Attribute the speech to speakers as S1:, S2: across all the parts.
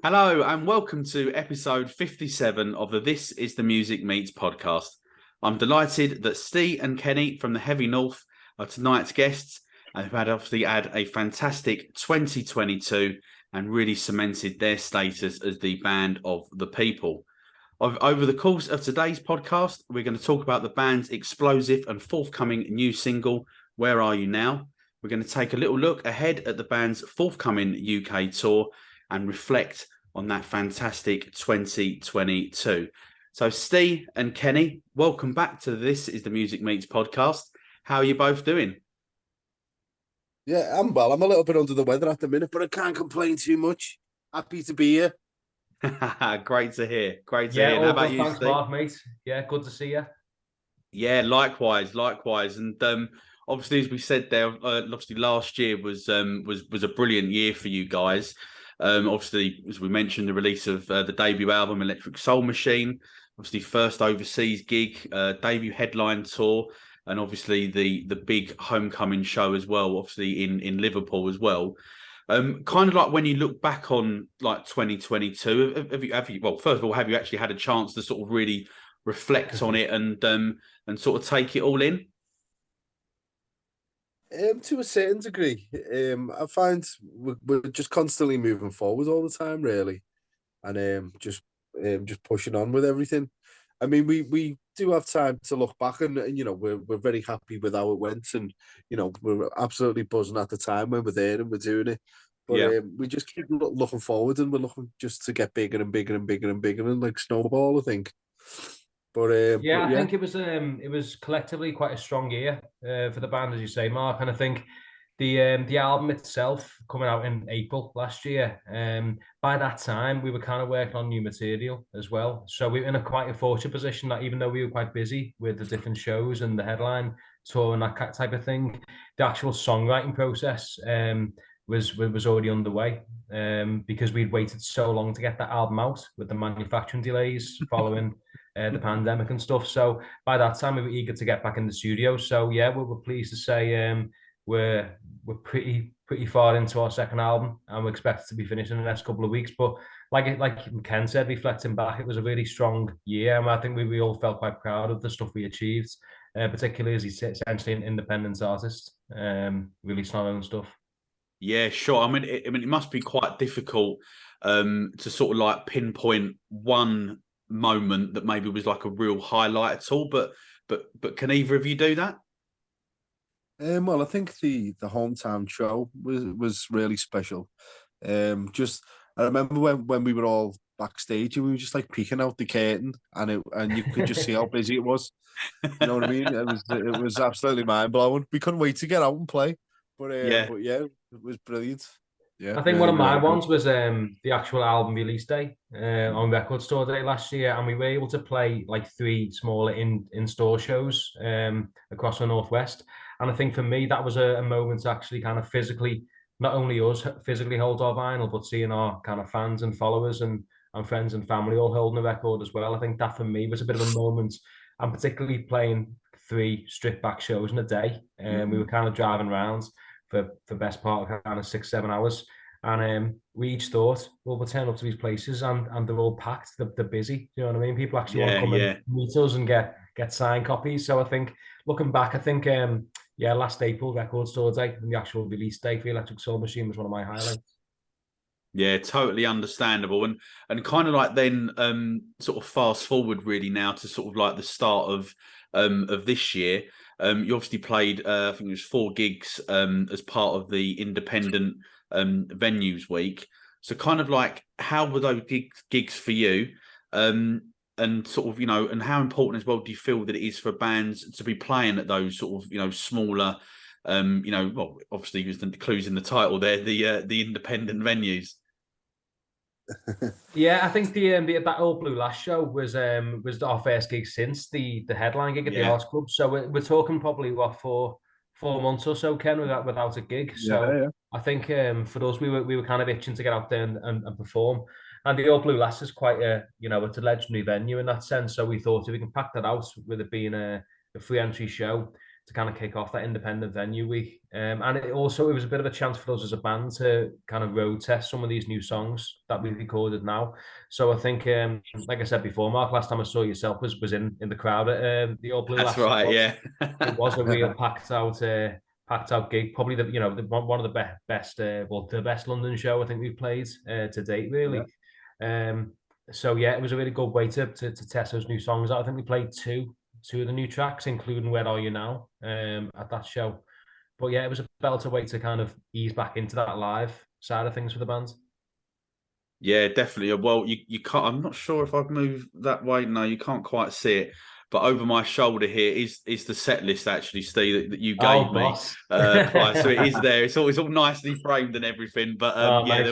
S1: Hello and welcome to episode 57 of the This Is The Music Meets podcast. I'm delighted that Steve and Kenny from the Heavy North are tonight's guests and have obviously had a fantastic 2022 and really cemented their status as the band of the people. Over the course of today's podcast, we're going to talk about the band's explosive and forthcoming new single, Where Are You Now? We're going to take a little look ahead at the band's forthcoming UK tour and reflect on that fantastic 2022. So Steve and Kenny, welcome back to This Is The Music Meets podcast. How are you both doing?
S2: Yeah, I'm well. I'm a little bit under the weather at the minute, but I can't complain too much. Happy to be here.
S1: Great to hear. Great to
S3: Yeah,
S1: hear. How
S3: all
S1: about
S3: good.
S1: you,
S3: Thanks,
S1: Steve?
S3: Mark, mate. Yeah, good to see you.
S1: Yeah, likewise. And obviously, as we said there, obviously last year was a brilliant year for you guys. Obviously, as we mentioned, the release of the debut album, Electric Soul Machine, obviously first overseas gig, debut headline tour, and obviously the big homecoming show as well, obviously in Liverpool as well. Kind of like when you look back on like 2022, have you well, first of all, have you actually had a chance to sort of really reflect on it and sort of take it all in?
S2: To a certain degree, I find we're just constantly moving forward all the time, really, and just pushing on with everything. I mean, we do have time to look back, and we're very happy with how it went, and we're absolutely buzzing at the time when we're there and we're doing it. But
S1: Yeah.
S2: we just keep looking forward, and we're looking just to get bigger and bigger and bigger and bigger, and like snowball, I think. But
S3: Yeah, I
S2: yeah.
S3: think it was collectively quite a strong year for the band, as you say, Mark. And I think the album itself coming out in April last year. By that time, we were kind of working on new material as well. So we were in a quite a fortunate position that even though we were quite busy with the different shows and the headline tour and that type of thing, the actual songwriting process was already underway because we'd waited so long to get that album out with the manufacturing delays following the pandemic and stuff. So by that time, we were eager to get back in the studio. So yeah, we were pleased to say we're pretty far into our second album, and we expect to be finished in the next couple of weeks. But like Ken said, reflecting back, it was a really strong year, and I think we all felt quite proud of the stuff we achieved, particularly as he's essentially an independent artist, releasing our own stuff.
S1: Yeah, sure. I mean, it must be quite difficult to sort of like pinpoint one moment that maybe was like a real highlight at all. But can either of you do that?
S2: Well, I think the hometown show was really special. Just I remember when we were all backstage and we were just like peeking out the curtain, and you could just see how busy it was. You know what I mean? It was absolutely mind blowing. We couldn't wait to get out and play.
S1: Yeah,
S2: But yeah, it was brilliant. Yeah,
S3: I think one
S2: really,
S3: of my
S2: really good.
S3: ones was the actual album release day on Record Store Day last year, and we were able to play like three smaller in-store shows across the Northwest. And I think for me that was a moment to actually kind of physically, not only us physically hold our vinyl, but seeing our kind of fans and followers and friends and family all holding the record as well. I think that for me was a bit of a moment, and particularly playing three stripped back shows in a day. And we were kind of driving around for the best part of kind of 6-7 hours. And we each thought, well, we'll turn up to these places and they're all packed, they're busy. You know what I mean? People actually want to come and
S1: yeah.
S3: meet us and get signed copies. So I think looking back, I think yeah, last April Record Store Day and the actual release day for Electric Soul Machine was one of my highlights.
S1: Yeah, totally understandable. And kind of like then sort of fast forward really now to sort of like the start of this year. You obviously played I think it was 4 gigs as part of the independent venues week. So kind of like how were those gigs for you? And sort of, and how important as well do you feel that it is for bands to be playing at those sort of, smaller well, obviously there's the clues in the title there, the independent venues.
S3: Yeah, I think the that Old Blue Last show was our first gig since the headline gig at the
S1: Yeah.
S3: Arts Club. So we're talking probably what 4 months or so, Ken, without a gig. So
S2: Yeah.
S3: I think for us we were kind of itching to get out there and perform. And the Old Blue Last is quite it's a legendary venue in that sense. So we thought if we can pack that out with it being a free entry show kind of kick off that independent venue week. And it was a bit of a chance for us as a band to kind of road test some of these new songs that we've recorded now. So I think, like I said before, Mark, last time I saw yourself was in the crowd at the Old Blue.
S1: That's right, yeah.
S3: It was a real packed out gig. Probably one of the best, the best London show I think we've played to date, really. Yeah. So yeah, it was a really good way to test those new songs out. I think we played two of the new tracks, including Where Are You Now, at that show. But yeah, it was a belter way to kind of ease back into that live side of things for the band.
S1: Yeah, definitely. Well, you can't. I'm not sure if I've moved that way. No, you can't quite see it. But over my shoulder here is the set list actually, Steve, that you gave me prior. So it is there. It's all nicely framed and everything. But yeah,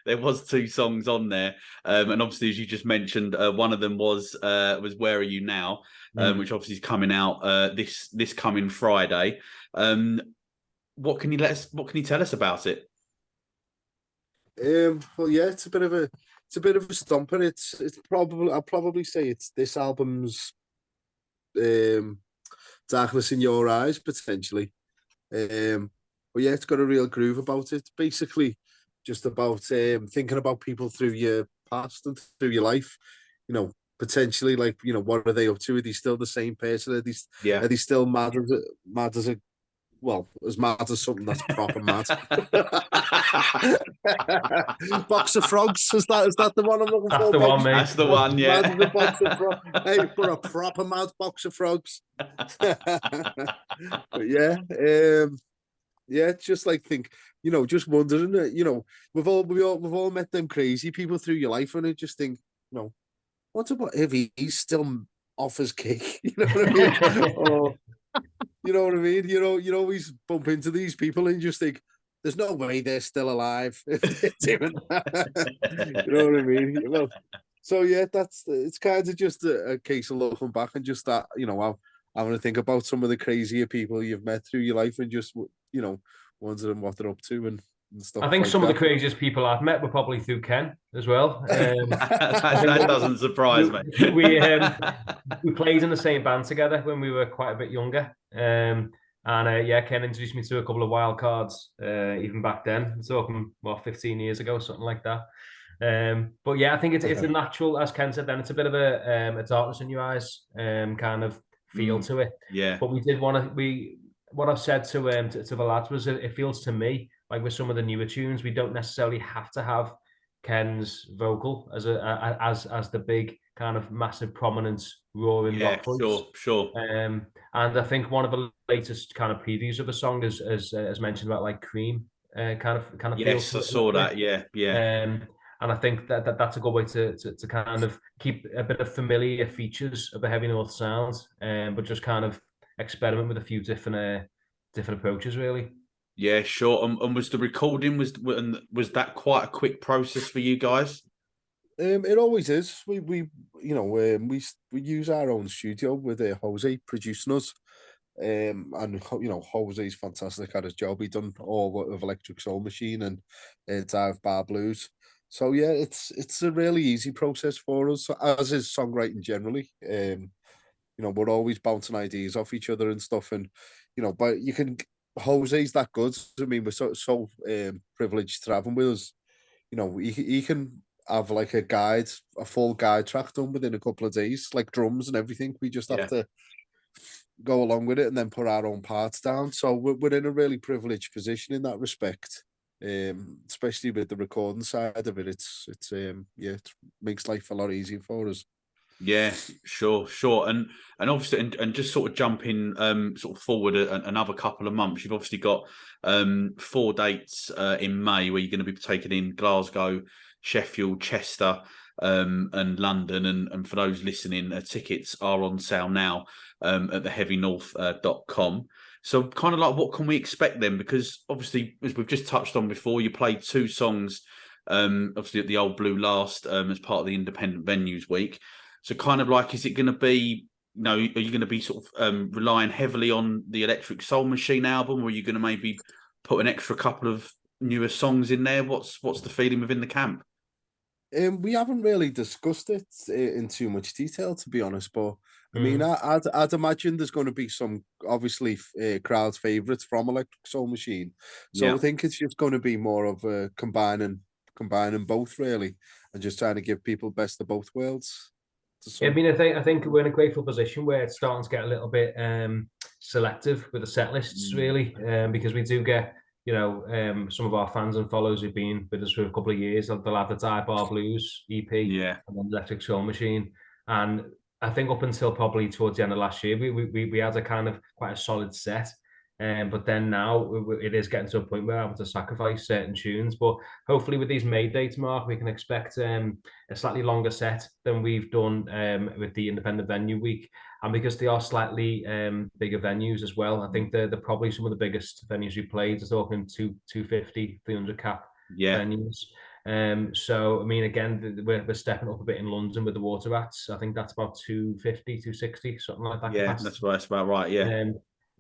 S1: there was two songs on there, and obviously as you just mentioned, one of them was Where Are You Now, which obviously is coming out this coming Friday. What can you tell us about it?
S2: Well, yeah, it's a bit of a stomper. It's probably, I'll probably say it's this album's Darkness in Your Eyes, potentially. But yeah, it's got a real groove about it. Basically, just about thinking about people through your past and through your life. You know, potentially, like, you know, what are they up to? Are they still the same person? Are they still mad as a well, as mad as something that's proper mad? Box of frogs, is that the one I'm looking for?
S3: That's the one, mate.
S1: That's the one, yeah.
S2: Mad as a box of frogs. Hey, for a proper mad box of frogs. But yeah, yeah, it's just like just wondering, we've all met them crazy people through your life, and I just think, what about if he's still off his kick? You know what I mean? Or, you know what I mean? You always bump into these people and you just think, there's no way they're still alive if they're doing that. You know what I mean? Well, so yeah, it's kind of just a case of looking back and just that, having to think about some of the crazier people you've met through your life and just, wondering what they're up to and stuff.
S3: I think
S2: like
S3: some
S2: that.
S3: of the craziest people I've met were probably through Ken as well.
S1: That doesn't surprise me.
S3: We played in the same band together when we were quite a bit younger. And Ken introduced me to a couple of wild cards even back then. I'm talking 15 years ago, something like that. But yeah, I think it's a natural, as Ken said, then it's a bit of a darkness in your eyes kind of feel to it.
S1: Yeah.
S3: But we did want to what I've said to the lads was it feels to me like with some of the newer tunes, we don't necessarily have to have Ken's vocal as the big kind of massive prominent roaring rock voice.
S1: Sure.
S3: And I think one of the latest kind of previews of a song is as mentioned about like Cream kind of
S1: yes, I saw that. Yeah.
S3: And I think that's a good way to kind of keep a bit of familiar features of the Heavy North sound, but just kind of experiment with a few different approaches, really.
S1: Yeah, sure. And was the recording was that quite a quick process for you guys?
S2: It always is. We use our own studio with Jose producing us. And Jose's fantastic at his job. He done all of Electric Soul Machine and Dive Bar Blues. So yeah, it's a really easy process for us, as is songwriting generally. We're always bouncing ideas off each other and stuff, and but you can. Jose's that good. I mean, we're so privileged to have him with us. He can have like a full guide track done within a couple of days, like drums and everything. We just have to go along with it and then put our own parts down. So we're in a really privileged position in that respect. Especially with the recording side of it, it makes life a lot easier for us.
S1: Yeah, sure, and obviously, and just sort of jumping sort of forward another couple of months. You've obviously got 4 dates in May where you're going to be taking in Glasgow, Sheffield, Chester, and London. And for those listening, tickets are on sale now at theheavynorth.com. So kind of like, what can we expect then? Because obviously, as we've just touched on before, you played 2 songs, obviously at the Old Blue last as part of the Independent Venues Week. So kind of like, is it going to be, are you going to be sort of relying heavily on the Electric Soul Machine album, or are you going to maybe put an extra couple of newer songs in there? What's the feeling within the camp?
S2: We haven't really discussed it in too much detail, to be honest. But I mean, I'd imagine there's going to be some obviously crowd favourites from Electric Soul Machine. So
S1: Yeah.
S2: I think it's just going to be more of a combining both really, and just trying to give people best of both worlds.
S3: I mean, I think we're in a grateful position where it's starting to get a little bit selective with the set lists, really, because we do get, some of our fans and followers who've been with us for a couple of years. They'll have the Die Bar Blues EP
S1: Yeah.
S3: and then Electric Soul Machine, and I think up until probably towards the end of last year, we had a kind of quite a solid set. But then now it is getting to a point where we're able to sacrifice certain tunes. But hopefully, with these May dates, Mark, we can expect a slightly longer set than we've done with the independent venue week. And because they are slightly bigger venues as well, I think they're probably some of the biggest venues we played. We're talking 250, 300 cap
S1: Yeah.
S3: venues. So, I mean, again, we're stepping up a bit in London with the Water Rats. I think that's about 250, 260, something like that
S1: Yeah,
S3: capacity.
S1: that's about right. Yeah.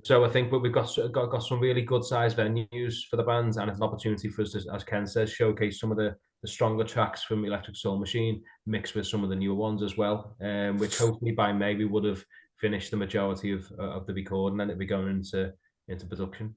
S3: So I think we've got some really good sized venues for the bands, and it's an opportunity for us to, as Ken says, showcase some of the stronger tracks from Electric Soul Machine, mixed with some of the newer ones as well. Which hopefully by May we would have finished the majority of the recording, and it'd be going into production.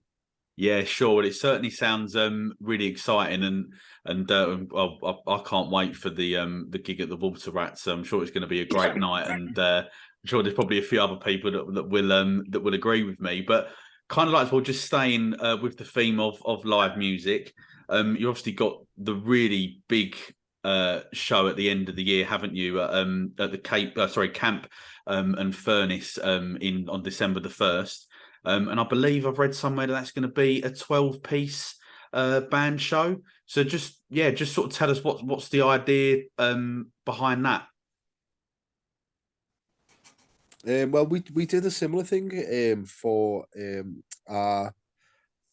S1: Yeah, sure. Well, it certainly sounds really exciting, and well, I can't wait for the gig at the Water Rats. I'm sure it's going to be a great night, and I'm sure there's probably a few other people that will agree with me. But kind of like, well, just staying with the theme of live music. You obviously got the really big show at the end of the year, haven't you? At the Camp and Furnace on December the 1st. And I believe I've read somewhere that's going to be a 12-piece band show. So just sort of tell us what's the idea behind that.
S2: Well, we did a similar thing for our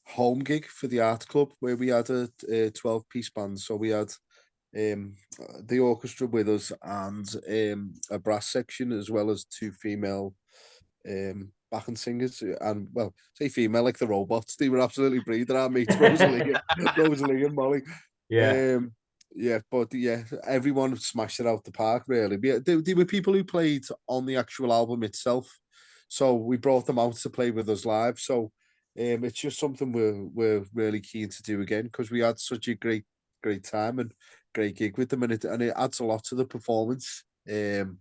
S2: home gig for the art club where we had a 12-piece band. So we had the orchestra with us and a brass section, as well as two female backing singers. And well, say female like the robots, they were absolutely brilliant. Our mates Rosalie and Molly.
S3: Yeah.
S2: Yeah, but yeah, everyone smashed it out the park. Really, there were people who played on the actual album itself, so we brought them out to play with us live. So it's just something we're really keen to do again, because we had such a great time and great gig with them, and it adds a lot to the performance. When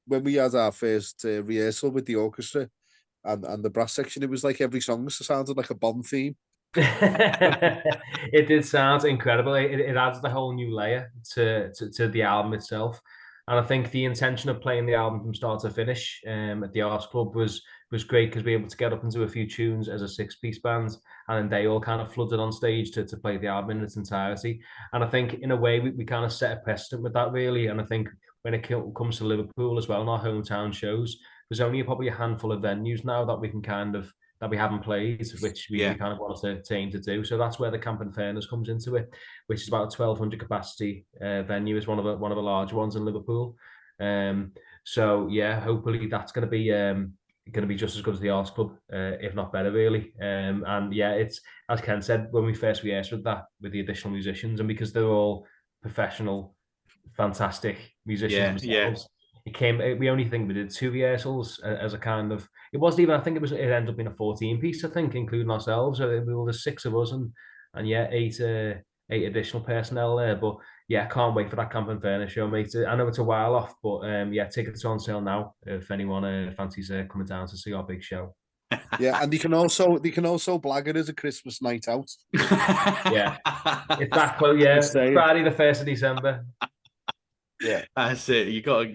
S2: we had our first rehearsal with the orchestra and the brass section, it was like every song sounded like a Bond theme.
S3: It did sound incredible. It adds the whole new layer to the album itself. And I think the intention of playing the album from start to finish at the Arts Club was great, because we were able to get up and do a few tunes as a 6-piece band, and then they all kind of flooded on stage to play the album in its entirety. And I think in a way we kind of set a precedent with that, really. And I think when it comes to Liverpool as well, in our hometown shows, there's only probably a handful of venues now that we can kind of that we haven't played, which we kind of wanted to aim to do. So that's where the Camp and Fairness comes into it, which is about a 1,200 capacity venue. Is one of the large ones in Liverpool. So yeah, hopefully that's going to be just as good as the Arts Club, if not better, really. And yeah, it's, as Ken said, when we first rehearsed with the additional musicians, and because they're all professional, fantastic musicians themselves. We only think we did 2 rehearsals as a kind of, it wasn't even, I think it ended up being a 14-piece, I think, including ourselves. So we were the 6 of us, and yeah, 8 additional personnel there. But yeah, can't wait for that Camp and Furnace show, mate. I know it's a while off, but yeah, tickets are on sale now if anyone fancies coming down to see our big show.
S2: Yeah, and they can also blag it as a Christmas night out.
S3: Yeah, it's that close. Yeah, Friday the 1st of December.
S2: Yeah,
S1: that's it. You got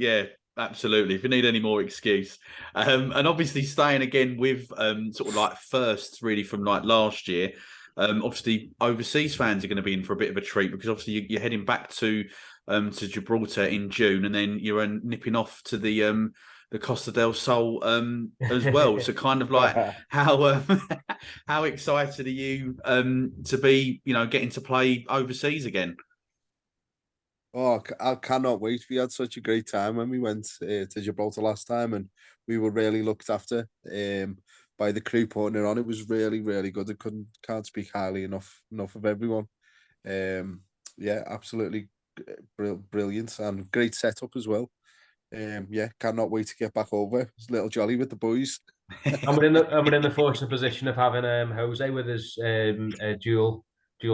S1: absolutely. If you need any more excuse, and obviously staying again with sort of like firsts really from like last year. Obviously overseas fans are going to be in for a bit of a treat, because obviously you're heading back to Gibraltar in June, and then you're nipping off to the Costa del Sol as well. So kind of like how excited are you to be getting to play overseas again?
S2: Oh, I cannot wait. We had such a great time when we went to Gibraltar last time, and we were really looked after by the crew putting it on. It was really, really good. Can't speak highly enough of everyone. yeah, absolutely brilliant and great setup as well. Yeah, cannot wait to get back over. It's a little jolly with the boys.
S3: And we're in the fortunate position of having Jose with his dual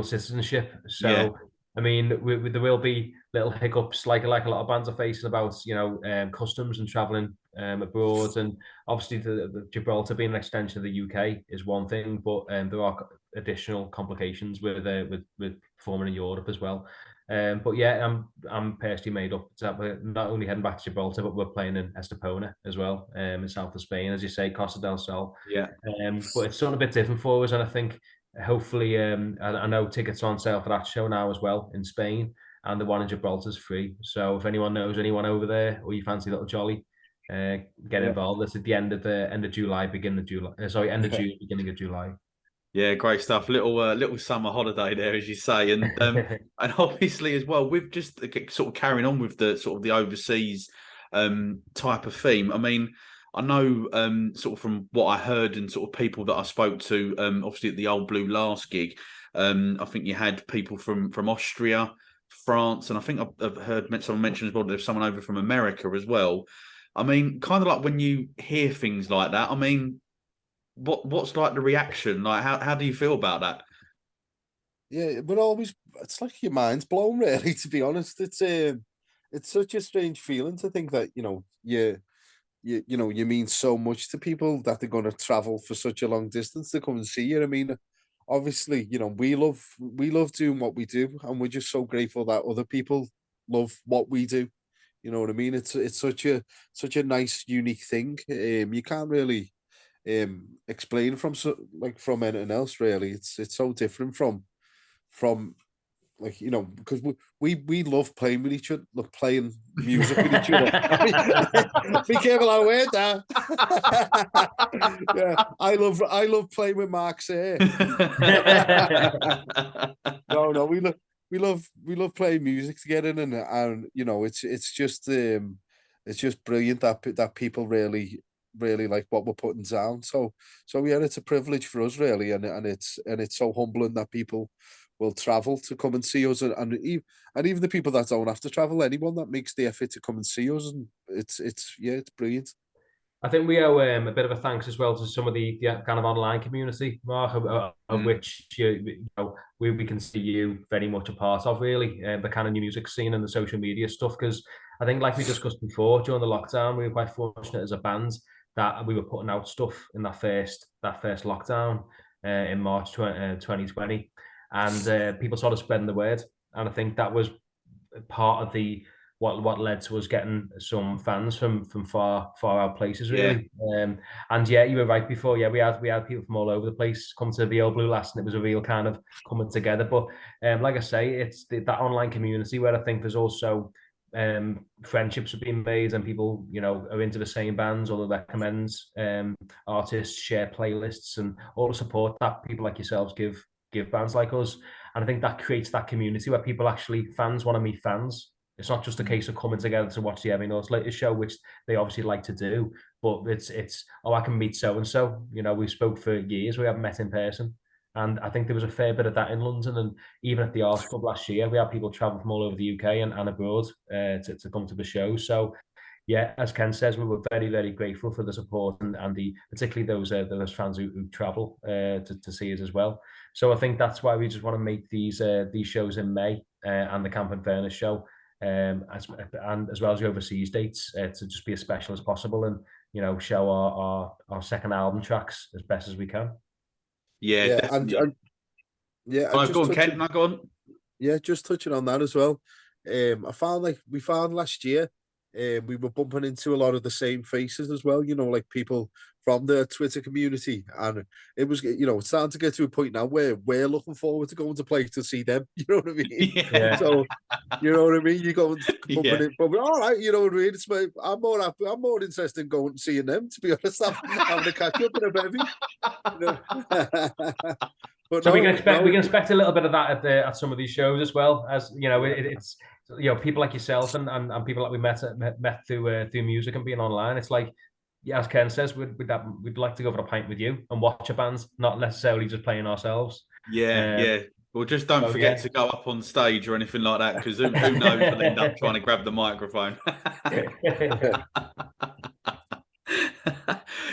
S3: citizenship.
S1: Yeah,
S3: So I mean, there will be little hiccups like a lot of bands are facing about customs and traveling abroad, and obviously the Gibraltar being an extension of the UK is one thing, but there are additional complications with performing in Europe as well. But yeah, I'm personally made up that we're not only heading back to Gibraltar, but we're playing in Estepona as well, in south of Spain, as you say, Costa del Sol.
S1: yeah.
S3: But it's something a bit different for us, and I think hopefully, I know tickets are on sale for that show now as well in Spain, and the one in Gibraltar is free. So if anyone knows anyone over there, or you fancy a little jolly, get
S2: Yeah.
S3: involved. It's at the end of July, beginning of July. Sorry, end of June, beginning of July.
S1: Yeah, great stuff. Little summer holiday there, as you say, and and obviously as well, with just sort of carrying on with the sort of the overseas type of theme. I mean, I know sort of from what I heard and sort of people that I spoke to, obviously at the Old Blue last gig, I think you had people from Austria, France, and I think I've heard someone mention as well there's someone over from America as well. I mean, kind of like when you hear things like that, I mean, what's like the reaction? Like how do you feel about that?
S2: Yeah, but always it's like your mind's blown, really. To be honest, it's such a strange feeling to think that you mean so much to people that they're going to travel for such a long distance to come and see you. I mean, obviously, we love doing what we do, and we're just so grateful that other people love what we do. You know what I mean? It's such a nice, unique thing. You can't really explain from anything else, really. It's so different from like because we love playing with each other, look, playing music with each other. I mean, be careful how I word that. Yeah, I love playing with Mark's hair. No, we love playing music together, and it's just brilliant that people really like what we're putting down. So yeah, it's a privilege for us, really, and it's so humbling that people will travel to come and see us, and even the people that don't have to travel, anyone that makes the effort to come and see us, and it's brilliant.
S3: I think we owe a bit of a thanks as well to some of the kind of online community, Mark, of
S1: Mm.
S3: which we can see you very much a part of, really, the kind of new music scene and the social media stuff. Because I think, like we discussed before, during the lockdown, we were quite fortunate as a band that we were putting out stuff in that first lockdown in March 2020, and people started spreading the word, and I think that was part of the what led to us getting some fans from far out places,
S1: Yeah,
S3: really. And yeah, you were right before. Yeah, we had people from all over the place come to the Old Blue last, and it was a real kind of coming together. But like I say, it's that online community where I think there's also friendships have been made, and people are into the same bands or recommends artists, share playlists, and all the support that people like yourselves give bands like us. And I think that creates that community where fans want to meet fans. It's not just a case of coming together to watch the Every Note's latest show, which they obviously like to do, but it's I can meet so and so. We spoke for years, we haven't met in person, and I think there was a fair bit of that in London, and even at the Arts Club last year, we had people travel from all over the UK and abroad to come to the show. So yeah, as Ken says, we were very, very grateful for the support and particularly those fans who travel to see us as well. So I think that's why we just want to make these shows in May and the Camp and Furnace show, and as well as the overseas dates, to just be as special as possible, and show our second album tracks as best as we can.
S1: yeah,
S2: Yeah, and,
S1: definitely.
S2: and yeah, and
S1: Oh, go
S2: just
S1: on, Ken.
S2: touching
S1: No, go on.
S2: Yeah, just touching on that as well. We found last year, we were bumping into a lot of the same faces as well. Like people from the Twitter community, and it was, it's starting to get to a point now where we're looking forward to going to play to see them. You know what I mean?
S1: Yeah,
S2: So, you know what I mean. You go and
S1: yeah.
S2: bumping, all right. You know what I mean? I'm more happy. I'm more interested in going and seeing them. To be honest, having a catch up and a bevy. But
S3: So
S2: no,
S3: we
S2: no.
S3: can expect a little bit of that at some of these shows as well, as it's people like yourself and people that we met through music and being online. It's like, yeah, as Ken says, we'd like to go for a pint with you and watch a band, not necessarily just playing ourselves.
S1: Yeah,
S3: Um,
S1: yeah. Well, just don't
S3: So,
S1: forget
S3: yeah.
S1: to go up on stage or anything like that, because who knows, we'll end up trying to grab the microphone.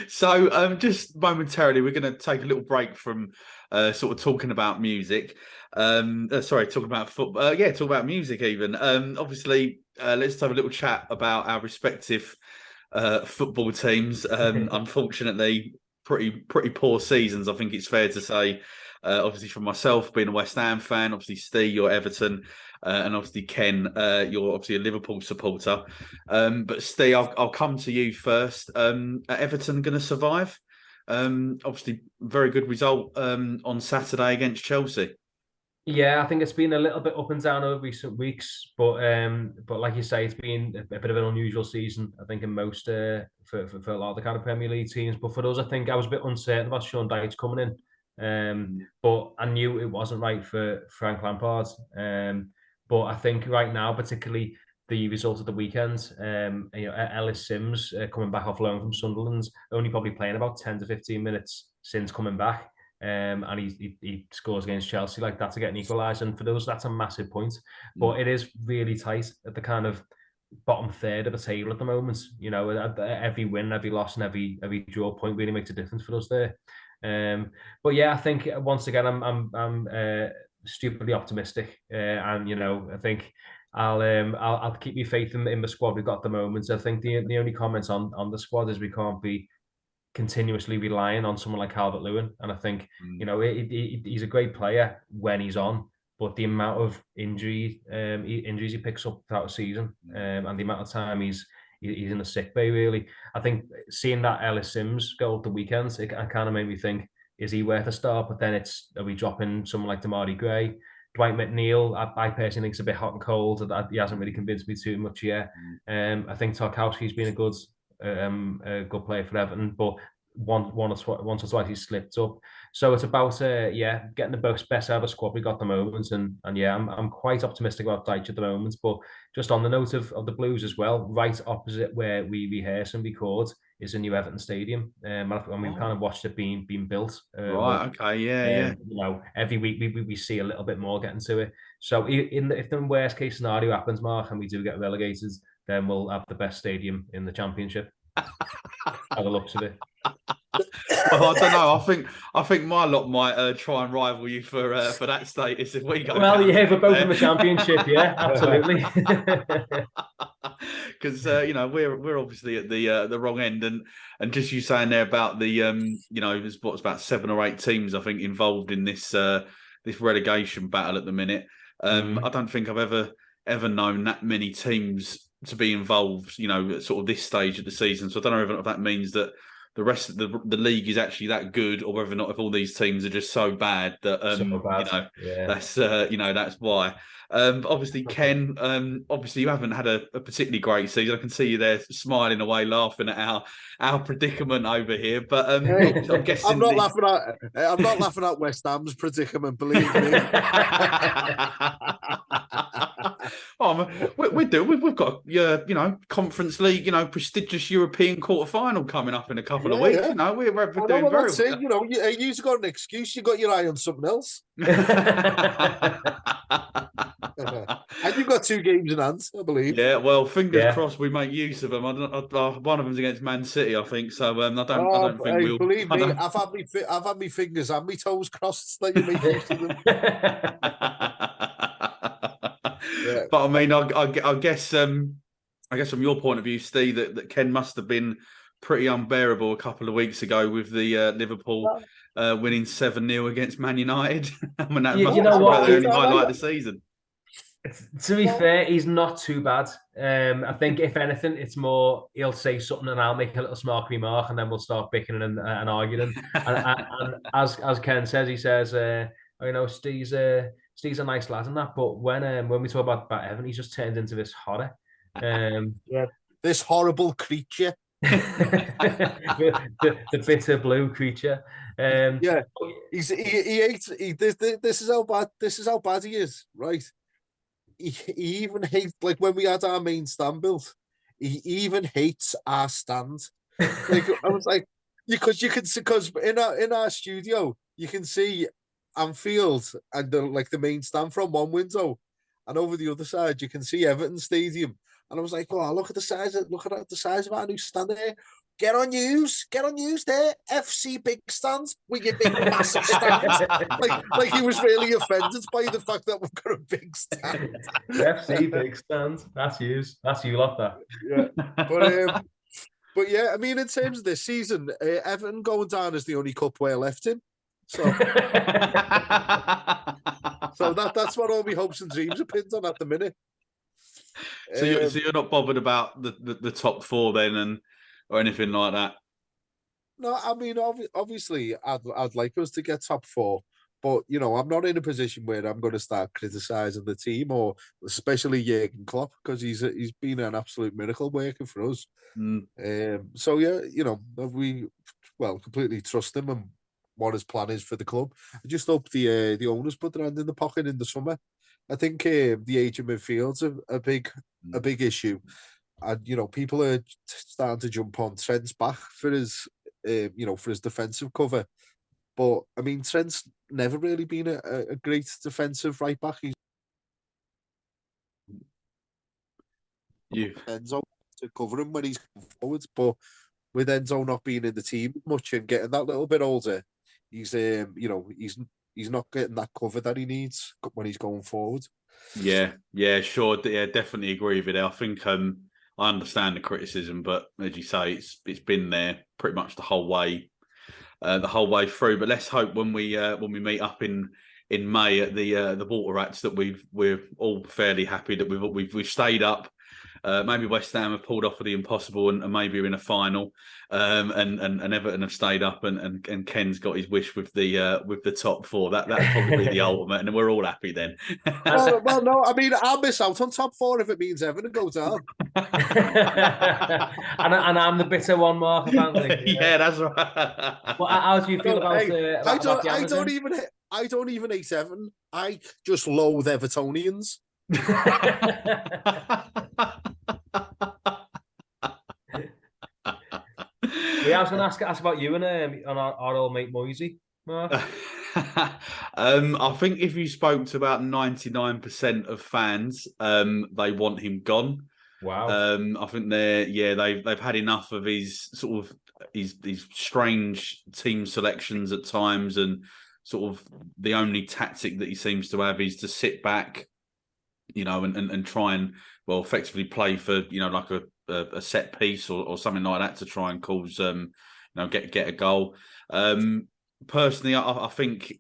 S1: So, just momentarily, we're going to take a little break from sort of talking about music. Sorry, talking about football. Yeah, talk about music even. Obviously, let's have a little chat about our respective football teams. Unfortunately, pretty poor seasons, I think it's fair to say. Obviously, from myself being a West Ham fan, obviously Steve, you're Everton, and obviously Ken, you're obviously a Liverpool supporter. But Steve, I'll come to you first. Are Everton going to survive? Obviously, very good result on Saturday against Chelsea.
S3: Yeah, I think it's been a little bit up and down over recent weeks, but like you say, it's been a bit of an unusual season. I think in most for a lot of the kind of Premier League teams, but for us, I think I was a bit uncertain about Sean Dyche coming in, but I knew it wasn't right for Frank Lampard. But I think right now, particularly the result of the weekend, Ellis Sims coming back off loan from Sunderland, only probably playing about 10 to 15 minutes since coming back. And he scores against Chelsea like that to get an equaliser. And for us, that's a massive point. But it is really tight at the kind of bottom third of the table at the moment. You know, every win, every loss, and every draw point really makes a difference for us there. But yeah, I think once again, I'm stupidly optimistic, and you know, I think I'll keep my faith in the squad we've got at the moment. I think the only comments on the squad is we can't be continuously relying on someone like Calvert-Lewin. And I think, you know, he's a great player when he's on, but the amount of injuries he picks up throughout the season, and the amount of time he's in the sick bay, really. I think seeing that Ellis Sims go up the weekends, it kind of made me think, is he worth a start? But then are we dropping someone like Damari Gray? Dwight McNeil, I personally think it's a bit hot and cold. He hasn't really convinced me too much yet. I think Tarkowski's been a good player for Everton, but once or twice he's slipped up. So it's about getting the best out of the squad we got at the moment, and yeah, I'm quite optimistic about Dyche at the moment. But just on the note of the Blues as well, right opposite where we rehearse and record is a new Everton stadium, and we've kind of watched it being built.
S1: Right. Okay. Yeah.
S3: You know, every week we see a little bit more getting to it. So if the worst case scenario happens, Mark, and we do get relegated, then we'll have the best stadium in the Championship. By the looks of it.
S1: Well, I don't know. I think my lot might try and rival you for that status if we go.
S3: Well, yeah, we're both in the Championship. Yeah, absolutely.
S1: Because you know, we're obviously at the wrong end, and just you saying there about the you know, there's what's about 7 or 8 teams I think involved in this this relegation battle at the minute. I don't think I've ever known that many teams to be involved, you know, at sort of this stage of the season. So I don't know if that means that the rest of the league is actually that good, or whether or not if all these teams are just so bad that you know, that's you know, that's why. Obviously, Ken, obviously you haven't had a particularly great season. I can see you there smiling away, laughing at our predicament over here. But I'm guessing
S2: I'm not laughing at West Ham's predicament, believe me.
S1: We've got you know, Conference League, you know, prestigious European quarter-final coming up in a couple of weeks. Yeah. You know, we're doing very well.
S2: You know, you've got an excuse. You got your eye on something else. And you've got 2 games in hand, I believe.
S1: Yeah, well, fingers crossed we make use of them. One of them's against Man City, I think. So I don't think we'll.
S2: Believe me, I've had my fingers and my toes crossed that you make use of them.
S1: Yeah. But I mean, I guess from your point of view, Steve, that Ken must have been pretty unbearable a couple of weeks ago with the Liverpool winning 7-0 against Man United. I mean, that must be the only highlight of the season.
S3: To be fair, he's not too bad. I think if anything, it's more he'll say something and I'll make a little smart remark, and then we'll start bickering and arguing. and as Ken says, he says, you know, Steve's a nice lad and that, but when we talk about Evan, he's just turned into this horror.
S2: This horrible creature.
S3: the bitter blue creature.
S2: He hates. This is how bad he is, right? He even hates, like when we had our main stand built, he even hates our stand. Like I was like, because you can see, because in our studio you can see Anfield and the main stand from one window, and over the other side you can see Everton Stadium. And I was like, oh, look at the size of our new stand there. Get on news there. FC big stands with your big massive stands. like he was really offended by the fact that we've got a big stand.
S3: FC big stands. That's you. That's you, lot that.
S2: Yeah, but yeah, I mean, in terms of this season, Everton going down is the only cup we're left in. So, so that's what all my hopes and dreams are pinned on at the minute.
S1: So you're not bothered about the top four then, or anything like that?
S2: No, I mean, obviously, I'd like us to get top four, but I'm not in a position where I'm going to start criticising the team, or especially Jurgen Klopp, because he's been an absolute miracle working for us. So yeah, we completely trust him and what his plan is for the club. I just hope the owners put their hand in the pocket in the summer. I think the age of midfield's a big issue, and people are starting to jump on Trent's back for his for his defensive cover. But I mean, Trent's never really been a great defensive right back. He's Enzo to cover him when he's forwards, but with Enzo not being in the team much and getting that little bit older, he's he's not getting that cover that he needs when he's going forward.
S1: Yeah, sure. Yeah, definitely agree with it. I think I understand the criticism, but as you say, it's been there pretty much the whole way through. But let's hope when we meet up in May at the Water Rats that we're all fairly happy that we've stayed up. Maybe West Ham have pulled off of the impossible and maybe are in a final, and Everton have stayed up and Ken's got his wish with the top four. That'd probably be the ultimate, and we're all happy then.
S2: well, no, I mean, I'll miss out on top four if it means Everton go down.
S3: and I'm the bitter one, Mark. Apparently,
S1: yeah, that's right.
S3: Well, how do you feel about
S2: I don't even hate Everton. I just loathe Evertonians.
S3: Yeah, I was going to ask about you and our old mate Moisey, Mark.
S1: I think if you spoke to about 99% of fans, they want him gone.
S3: Wow.
S1: I think they've had enough of his sort of his strange team selections at times, and sort of the only tactic that he seems to have is to sit back, and try and effectively play for like a set piece or something like that to try and cause get a goal. Personally, I think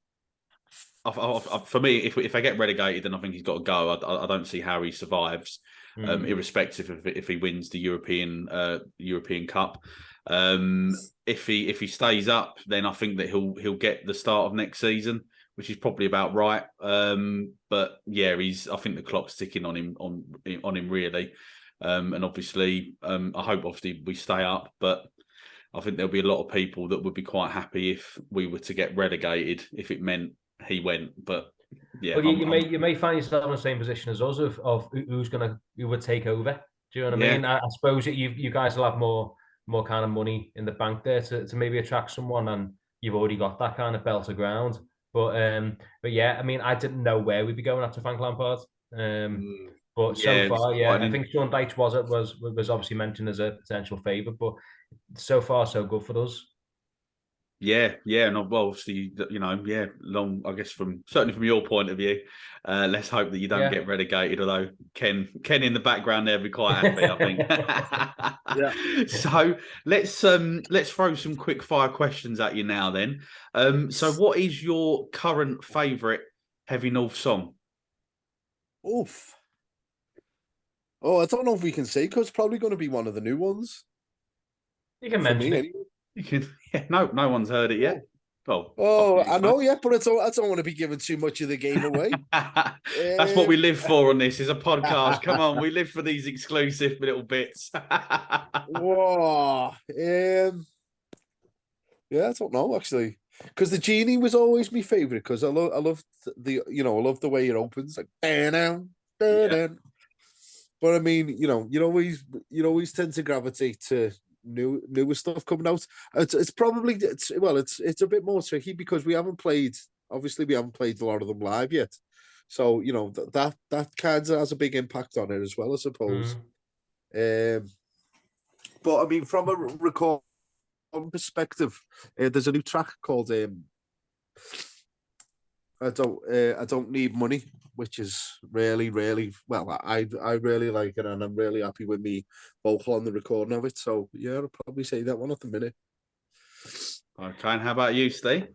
S1: for me, if I get relegated, then I think he's got to go. I don't see how he survives, irrespective of if he wins the European Cup. If he stays up, then I think that he'll get the start of next season, which is probably about right. But yeah, I think the clock's ticking on him really. And obviously, I hope we stay up, but I think there'll be a lot of people that would be quite happy if we were to get relegated, if it meant he went. But yeah,
S3: well, you may find yourself in the same position as us of who would take over. Do you know what I mean? I suppose you guys will have more kind of money in the bank there to maybe attract someone, and you've already got that kind of belt of ground. But yeah, I mean, I didn't know where we'd be going after Frank Lampard. But so far, I think Sean Dyche was obviously mentioned as a potential favourite, but so far so good for us.
S1: Yeah, and obviously, long. I guess certainly from your point of view, let's hope that you don't get relegated. Although Ken in the background there will be quite happy, I think.
S2: Yeah.
S1: So let's throw some quick fire questions at you now. Then, so what is your current favourite Heavy North song?
S2: Oof. Oh, I don't know if we can say, because it's probably going to be one of the new ones.
S3: You can mention it.
S1: Anyway. You can. Yeah, no one's heard it yet.
S2: I know, but I don't want to be giving too much of the game away.
S1: That's what we live for on this. Is a podcast. Come on, we live for these exclusive little bits.
S2: Whoa. Yeah, I don't know actually, because the Genie was always my favorite, because I love the way it opens, like down. But I mean, you always tend to gravitate to newer stuff coming out. It's a bit more tricky because we haven't played Obviously, we haven't played a lot of them live yet, so you know that kind of has a big impact on it as well, I suppose. But I mean, from a recording perspective, there's a new track called I don't need money, which is really, really well. I really like it, and I'm really happy with me vocal on the recording of it. So yeah, I'll probably say that one at the minute.
S1: Okay, and how about you, Steve?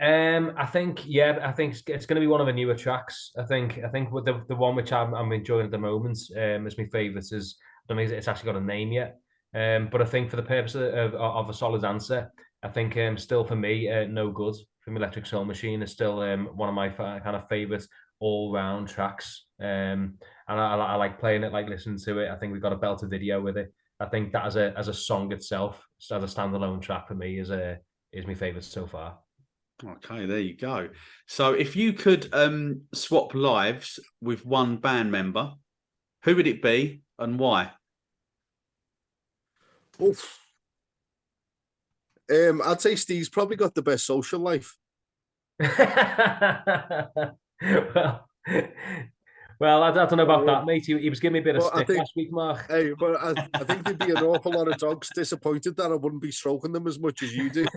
S3: I think it's going to be one of the newer tracks. I think with the one which I'm enjoying at the moment as my favourite is, I don't think it's actually got a name yet. But I think for the purpose of a solid answer, I think still for me, No Good from Electric Soul Machine is still one of my kind of favourite all-round tracks. And I like playing it, like listening to it. I think we've got a belter video with it. I think that as a song itself, as a standalone track for me, is my favourite so far.
S1: Okay, there you go. So if you could swap lives with one band member, who would it be and why?
S2: Oof. I'd say Steve's probably got the best social life.
S3: well, I don't know about that, mate. He was giving me a bit of stick last week, Mark.
S2: Hey, but I think there'd be an awful lot of dogs disappointed that I wouldn't be stroking them as much as you do.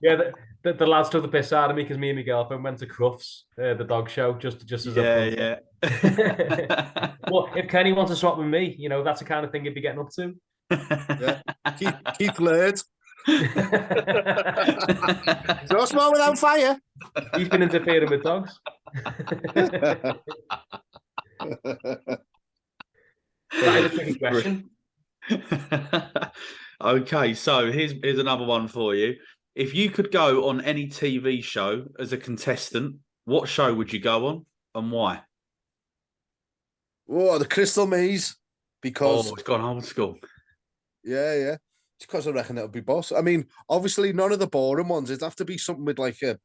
S3: Yeah, the lads took the piss out of me because me and my girlfriend went to Crufts, the dog show, just as a Well, if Kenny wants to swap with me, you know, that's the kind of thing he'd be getting up to.
S2: Yeah, Keith Laird. So small without fire.
S3: He's been interfering with dogs. That is a tricky question.
S1: Okay, so here's another one for you. If you could go on any TV show as a contestant, what show would you go on and why?
S2: Oh, the Crystal Maze. Because
S1: it's gone old school.
S2: Yeah. Because I reckon it'll be boss. I mean, obviously none of the boring ones. It'd have to be something with like a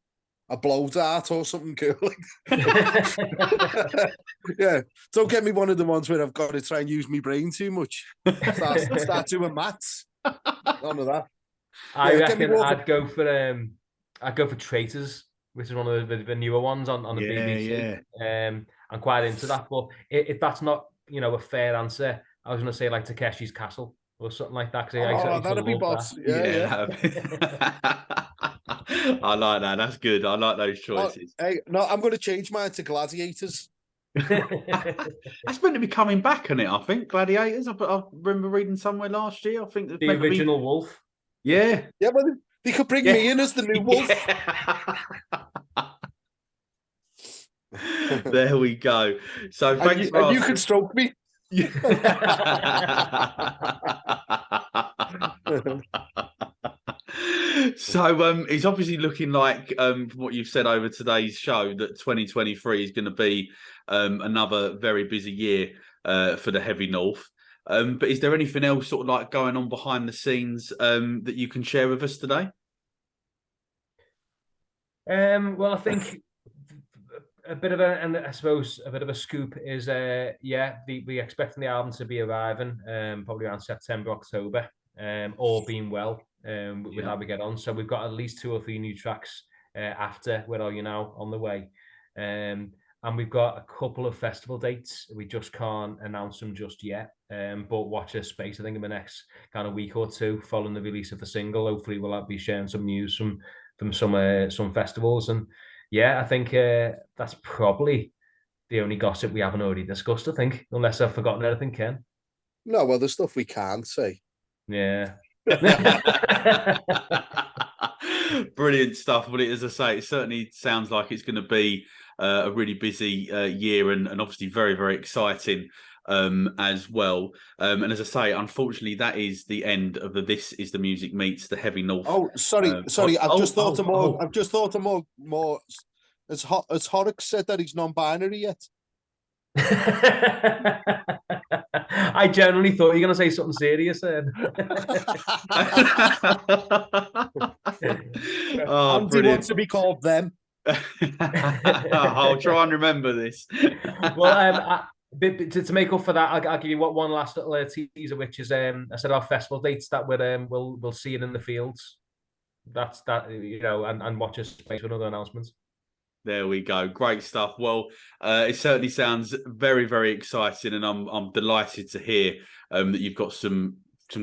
S2: blow dart or something cool. Yeah. Don't get me one of the ones where I've got to try and use my brain too much. Start doing maths. None of that.
S3: I reckon I'd go for Traitors, which is one of the newer ones on the BBC.
S1: Yeah.
S3: I'm quite into that. But if that's not, you know, a fair answer, I was going to say like Takeshi's Castle or something like that.
S2: That'd be boss. Yeah.
S1: I like that. That's good. I like those choices.
S2: Hey, no, I'm going to change mine to Gladiators.
S1: That's meant to be coming back, isn't it? I think Gladiators. I remember reading somewhere last year. I think
S3: the original wolf.
S1: Yeah.
S2: Yeah, but they could bring me in as the new wolf.
S1: There we go. So thanks for
S2: you can stroke me.
S1: So it's obviously looking like from what you've said over today's show that 2023 is going to be another very busy year for the Heavy North. But is there anything else sort of like going on behind the scenes that you can share with us today?
S3: Well, I think a bit of a scoop is we expecting the album to be arriving probably around September, October, all being well with how we get on. So we've got at least 2 or 3 new tracks after Where Are You Now on the way. And we've got a couple of festival dates. We just can't announce them just yet. But watch this space, I think, in the next kind of week or 2 following the release of the single. Hopefully we'll be sharing some news from some festivals. And yeah, I think that's probably the only gossip we haven't already discussed, I think, unless I've forgotten anything, Ken.
S2: No, well, there's stuff we can't say.
S3: Yeah.
S1: Brilliant stuff. Well, as I say, it certainly sounds like it's going to be a really busy year and obviously very, very exciting as well. And as I say, unfortunately, that is the end of the This Is the Music Meets the Heavy North.
S2: Oh, sorry. I've just thought of more. Has Horrocks said that he's non-binary yet?
S3: I generally thought you were going to say something serious then.
S2: Andy wants to be called them.
S1: I'll try and remember this.
S3: Well, to make up for that, I'll give you one last little teaser, which is I said our festival dates that we'll see it in the fields. that's that, you know, and watch us space for another announcement.
S1: There we go. Great stuff. Well, it certainly sounds very, very exciting, and I'm delighted to hear that you've got some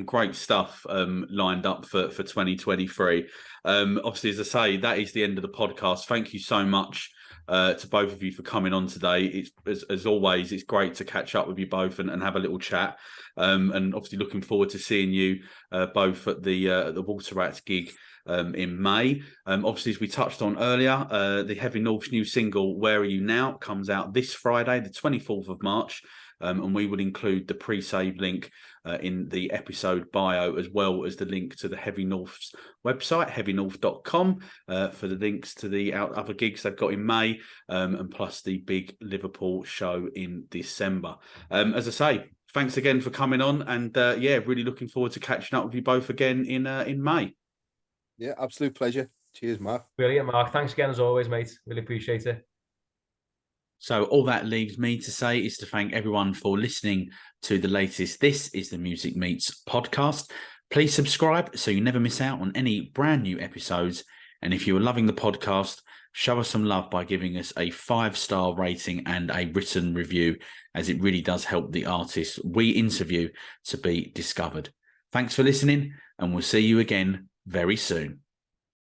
S1: great stuff lined up for 2023. Obviously, as I say, that is the end of the podcast. Thank you so much to both of you for coming on today. It's as always, it's great to catch up with you both and have a little chat. And obviously, looking forward to seeing you both at the Water Rats gig in May. Obviously, as we touched on earlier, the Heavy North's new single, Where Are You Now, comes out this Friday, the 24th of March. And we will include the pre-save link in the episode bio, as well as the link to the Heavy North's website, heavynorth.com, for the links to the other gigs they've got in May, and plus the big Liverpool show in December. As I say, thanks again for coming on, and really looking forward to catching up with you both again in May.
S2: Yeah, absolute pleasure. Cheers, Mark.
S3: Brilliant, Mark. Thanks again as always, mate. Really appreciate it.
S1: So all that leaves me to say is to thank everyone for listening to the latest This Is The Music Meets podcast. Please subscribe so you never miss out on any brand new episodes. And if you are loving the podcast, show us some love by giving us a 5-star rating and a written review, as it really does help the artists we interview to be discovered. Thanks for listening, and we'll see you again very soon.